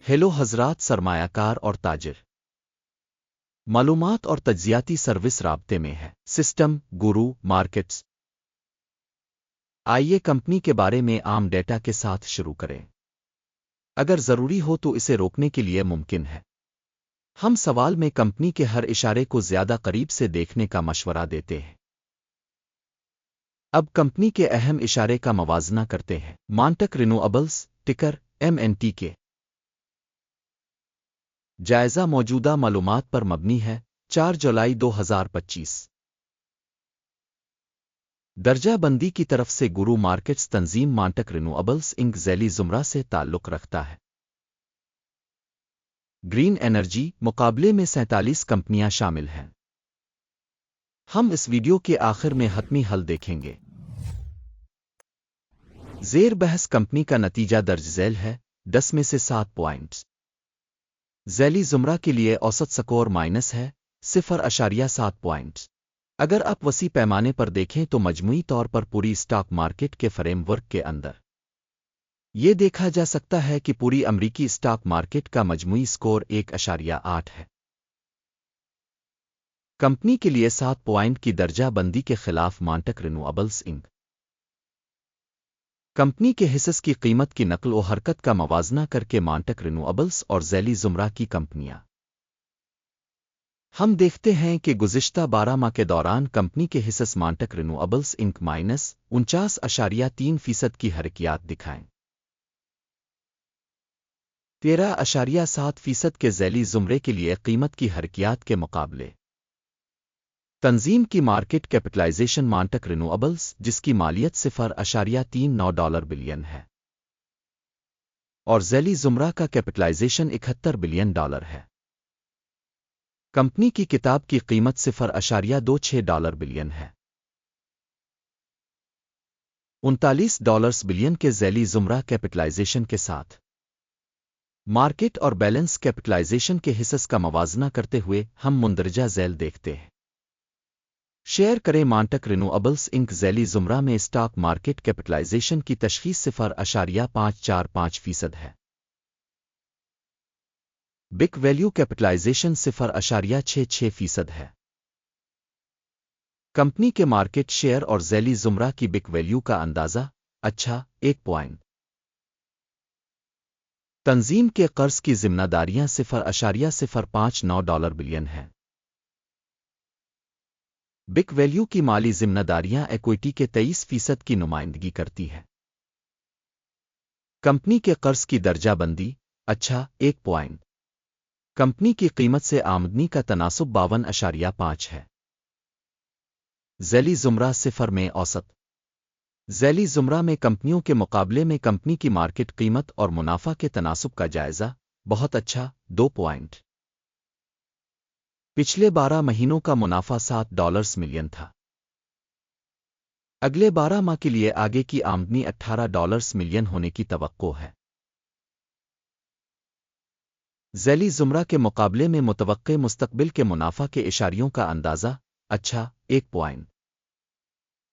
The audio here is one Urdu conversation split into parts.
ہیلو حضرات سرمایہ کار اور تاجر، معلومات اور تجزیاتی سروس رابطے میں ہے سسٹم گورو مارکیٹس۔ آئیے کمپنی کے بارے میں عام ڈیٹا کے ساتھ شروع کریں۔ اگر ضروری ہو تو اسے روکنے کے لیے ممکن ہے۔ ہم سوال میں کمپنی کے ہر اشارے کو زیادہ قریب سے دیکھنے کا مشورہ دیتے ہیں۔ اب کمپنی کے اہم اشارے کا موازنہ کرتے ہیں۔ مانٹک رینوویبلز ٹکر MNT کے جائزہ موجودہ معلومات پر مبنی ہے 4 جولائی 2025۔ درجہ بندی کی طرف سے گورو مارکیٹس تنظیم مانٹک رینوویبلز انک ذیلی زمرہ سے تعلق رکھتا ہے۔ گرین انرجی مقابلے میں 47 کمپنیاں شامل ہیں۔ ہم اس ویڈیو کے آخر میں حتمی حل دیکھیں گے۔ زیر بحث کمپنی کا نتیجہ درج ذیل ہے 10 میں سے 7 پوائنٹس۔ ذیلی زمرہ کے لیے اوسط سکور مائنس ہے 0.7 پوائنٹس۔ اگر آپ وسیع پیمانے پر دیکھیں تو مجموعی طور پر پوری اسٹاک مارکیٹ کے فریم ورک کے اندر یہ دیکھا جا سکتا ہے کہ پوری امریکی اسٹاک مارکیٹ کا مجموعی سکور 1.8 ہے۔ کمپنی کے لیے 7 پوائنٹ کی درجہ بندی کے خلاف مانٹک رینوویبلز انک کمپنی کے حصص کی قیمت کی نقل و حرکت کا موازنہ کر کے مانٹک رینوویبلز اور ذیلی زمرہ کی کمپنیاں۔ ہم دیکھتے ہیں کہ گزشتہ 12 ماہ کے دوران کمپنی کے حصص مانٹک رینوویبلز انک -49.3% کی حرکیات دکھائیں۔ 13.7% کے ذیلی زمرے کے لیے قیمت کی حرکیات کے مقابلے۔ تنظیم کی مارکیٹ کیپٹلائزیشن مانٹک رینوویبلز جس کی مالیت $0.39 بلین ہے اور ذیلی زمرہ کا کیپٹلائزیشن $71 بلین ہے۔ کمپنی کی کتاب کی قیمت $0.26 بلین ہے۔ $39 بلین کے ذیلی زمرہ کیپٹلائزیشن کے ساتھ مارکیٹ اور بیلنس کیپٹلائزیشن کے حصص کا موازنہ کرتے ہوئے ہم مندرجہ ذیل دیکھتے ہیں۔ شیئر کریں مانٹک رینوویبلز انک ذیلی زمرہ میں اسٹاک مارکیٹ کیپٹلائزیشن کی تشخیص 0.545% ہے۔ بک ویلیو کیپٹلائزیشن 0.66% ہے۔ کمپنی کے مارکیٹ شیئر اور ذیلی زمرہ کی بک ویلیو کا اندازہ 1 پوائنٹ۔ تنظیم کے قرض کی ذمہ داریاں $0.059 بلین ہیں۔ بک ویلیو کی مالی ذمہ داریاں ایکوئٹی کے 23% کی نمائندگی کرتی ہے۔ کمپنی کے قرض کی درجہ بندی 1 پوائنٹ۔ کمپنی کی قیمت سے آمدنی کا تناسب 52.5 ہے۔ ذیلی زمرہ 0 میں اوسط۔ ذیلی زمرہ میں کمپنیوں کے مقابلے میں کمپنی کی مارکیٹ قیمت اور منافع کے تناسب کا جائزہ بہت اچھا 2 پوائنٹ۔ پچھلے 12 مہینوں کا منافع $7 ملین تھا۔ اگلے 12 ماہ کے لیے آگے کی آمدنی $18 ملین ہونے کی توقع ہے۔ ذیلی زمرہ کے مقابلے میں متوقع مستقبل کے منافع کے اشاریوں کا اندازہ 1 پوائنٹ۔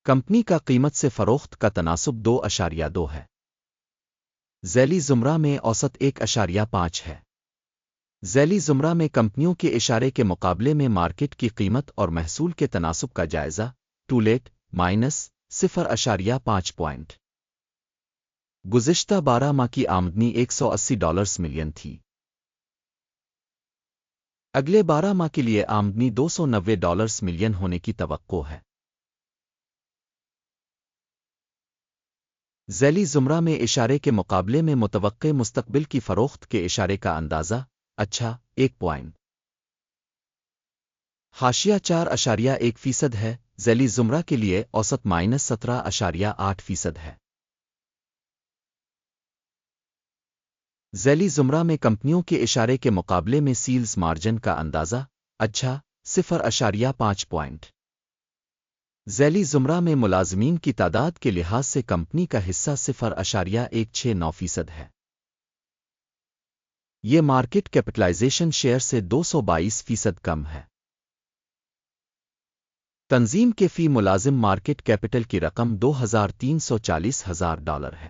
کمپنی کا قیمت سے فروخت کا تناسب 2.2 ہے۔ ذیلی زمرہ میں اوسط 1.5 ہے۔ ذیلی زمرہ میں کمپنیوں کے اشارے کے مقابلے میں مارکیٹ کی قیمت اور محصول کے تناسب کا جائزہ -0.5 پوائنٹ۔ گزشتہ 12 ماہ کی آمدنی $180 ملین تھی۔ اگلے 12 ماہ کے لیے آمدنی $290 ملین ہونے کی توقع ہے۔ ذیلی زمرہ میں اشارے کے مقابلے میں متوقع مستقبل کی فروخت کے اشارے کا اندازہ 1 پوائنٹ۔ حاشیہ 4.1% ہے۔ ذیلی زمرہ کے لیے اوسط -17.8% ہے۔ ذیلی زمرہ میں کمپنیوں کے اشارے کے مقابلے میں سیلز مارجن کا اندازہ 0.5 پوائنٹ۔ ذیلی زمرہ میں ملازمین کی تعداد کے لحاظ سے کمپنی کا حصہ 0.169% ہے۔ یہ مارکیٹ کیپٹلائزیشن شیئر سے 222% کم ہے۔ تنظیم کے فی ملازم مارکیٹ کیپٹل کی رقم $2,340,000 ہے۔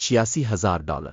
$86,000।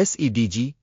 SEDG